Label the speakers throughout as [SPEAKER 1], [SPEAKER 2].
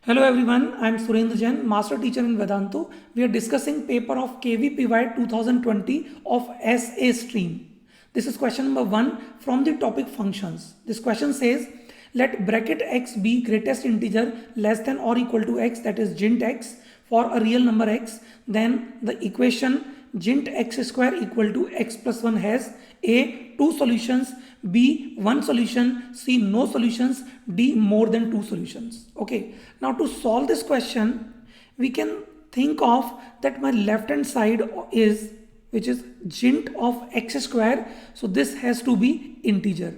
[SPEAKER 1] Hello everyone, I am Surendra Jain, Master Teacher in Vedantu. We are discussing paper of KVPY 2020 of SA stream. This is question number 1 from the topic functions. This question says, let bracket x be greatest integer less than or equal to x, that is gint x, for a real number x. Then the equation gint x square equal to x plus 1 has A, 2 solutions, B, 1 solution, C, no solutions, D, more than 2 solutions. Okay, now to solve this question, we can think of that my left hand side is, which is gint of x square, so this has to be integer.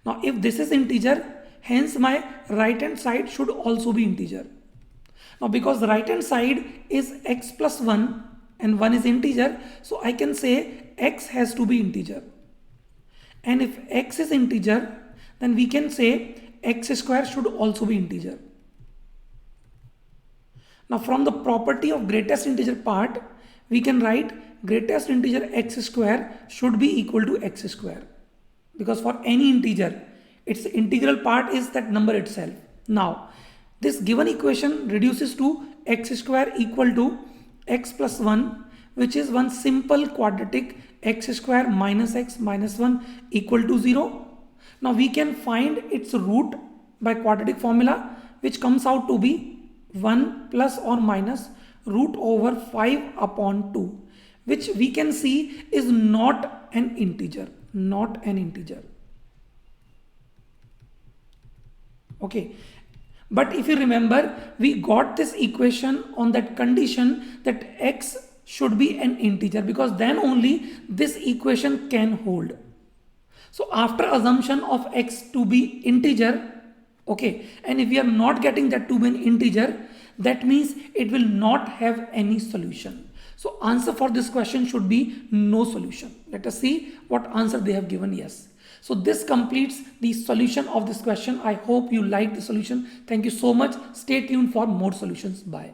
[SPEAKER 1] Now if this is integer, hence my right hand side should also be integer. Now because the right hand side is x plus 1 and 1 is integer, so I can say x has to be integer. And if x is integer, then we can say x square should also be integer. Now from the property of greatest integer part, we can write greatest integer x square should be equal to x square. Because for any integer, its integral part is that number itself. Now, this given equation reduces to x square equal to x plus 1, which is one simple quadratic x square minus x minus 1 equal to 0. Now we can find its root by quadratic formula, which comes out to be 1 plus or minus root over 5 upon 2, which we can see is not an integer, not an integer. Okay, but if you remember, we got this equation on that condition that x should be an integer, because then only this equation can hold. So after assumption of x to be integer, okay, and if we are not getting that to be an integer, that means it will not have any solution. So answer for this question should be no solution. Let us see what answer they have given. Yes. So this completes the solution of this question. I hope you like the solution. Thank you so much. Stay tuned for more solutions. Bye.